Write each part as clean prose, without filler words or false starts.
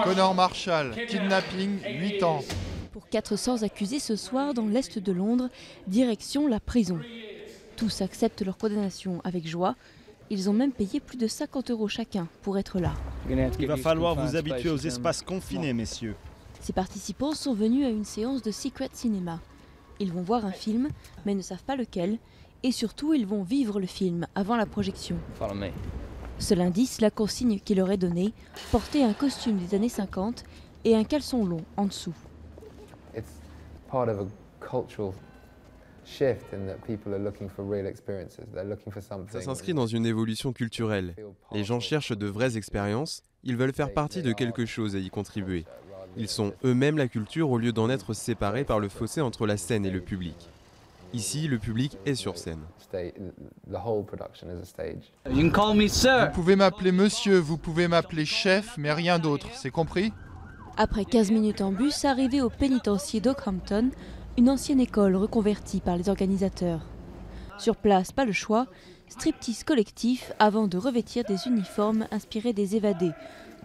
Connor Marshall, kidnapping, 8 ans. Pour 400 accusés ce soir dans l'est de Londres, direction la prison. Tous acceptent leur condamnation avec joie. Ils ont même payé plus de 50 € chacun pour être là. Il va falloir vous habituer aux espaces confinés, messieurs. Ces participants sont venus à une séance de Secret Cinema. Ils vont voir un film, mais ne savent pas lequel. Et surtout, ils vont vivre le film avant la projection. Seul indice, la consigne qui leur est donnée, porter un costume des années 50 et un caleçon long en dessous. Ça s'inscrit dans une évolution culturelle. Les gens cherchent de vraies expériences, ils veulent faire partie de quelque chose et y contribuer. Ils sont eux-mêmes la culture au lieu d'en être séparés par le fossé entre la scène et le public. Ici, le public est sur scène. Vous pouvez m'appeler monsieur, vous pouvez m'appeler chef, mais rien d'autre, c'est compris? Après 15 minutes en bus, arrivé au pénitencier d'Ockhampton, une ancienne école reconvertie par les organisateurs. Sur place, pas le choix, striptease collectif avant de revêtir des uniformes inspirés des Évadés,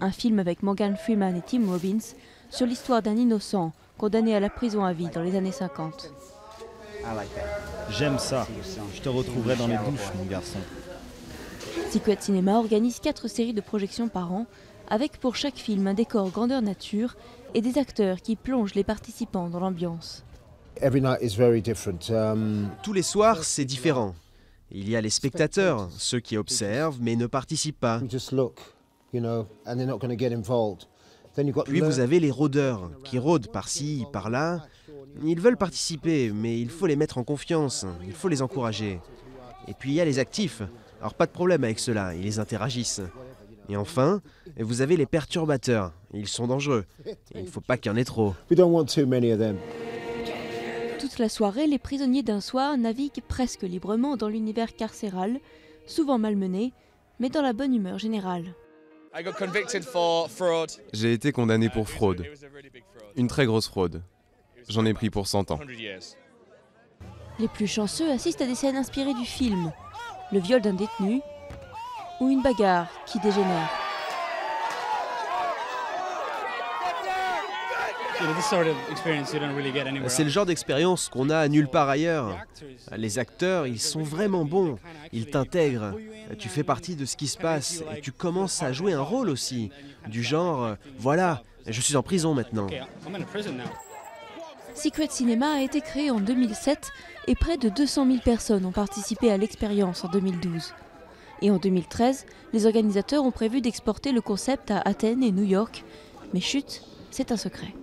un film avec Morgan Freeman et Tim Robbins sur l'histoire d'un innocent condamné à la prison à vie dans les années 50. J'aime ça. Je te retrouverai dans les douches, mon garçon. Secret Cinema organise 4 séries de projections par an, avec pour chaque film un décor grandeur nature et des acteurs qui plongent les participants dans l'ambiance. Tous les soirs, c'est différent. Il y a les spectateurs, ceux qui observent mais ne participent pas. Puis vous avez les rôdeurs, qui rôdent par-ci, par-là. Ils veulent participer, mais il faut les mettre en confiance, il faut les encourager. Et puis il y a les actifs. Alors pas de problème avec ceux-là, ils interagissent. Et enfin, vous avez les perturbateurs. Ils sont dangereux. Il ne faut pas qu'il y en ait trop. Toute la soirée, les prisonniers d'un soir naviguent presque librement dans l'univers carcéral, souvent malmenés, mais dans la bonne humeur générale. J'ai été condamné pour fraude. Une très grosse fraude. J'en ai pris pour 100 ans. Les plus chanceux assistent à des scènes inspirées du film, le viol d'un détenu ou une bagarre qui dégénère. C'est le genre d'expérience qu'on a nulle part ailleurs. Les acteurs, ils sont vraiment bons. Ils t'intègrent. Tu fais partie de ce qui se passe et tu commences à jouer un rôle aussi. Du genre, voilà, je suis en prison maintenant. Secret Cinema a été créé en 2007 et près de 200 000 personnes ont participé à l'expérience en 2012. Et en 2013, les organisateurs ont prévu d'exporter le concept à Athènes et New York. Mais chut, c'est un secret.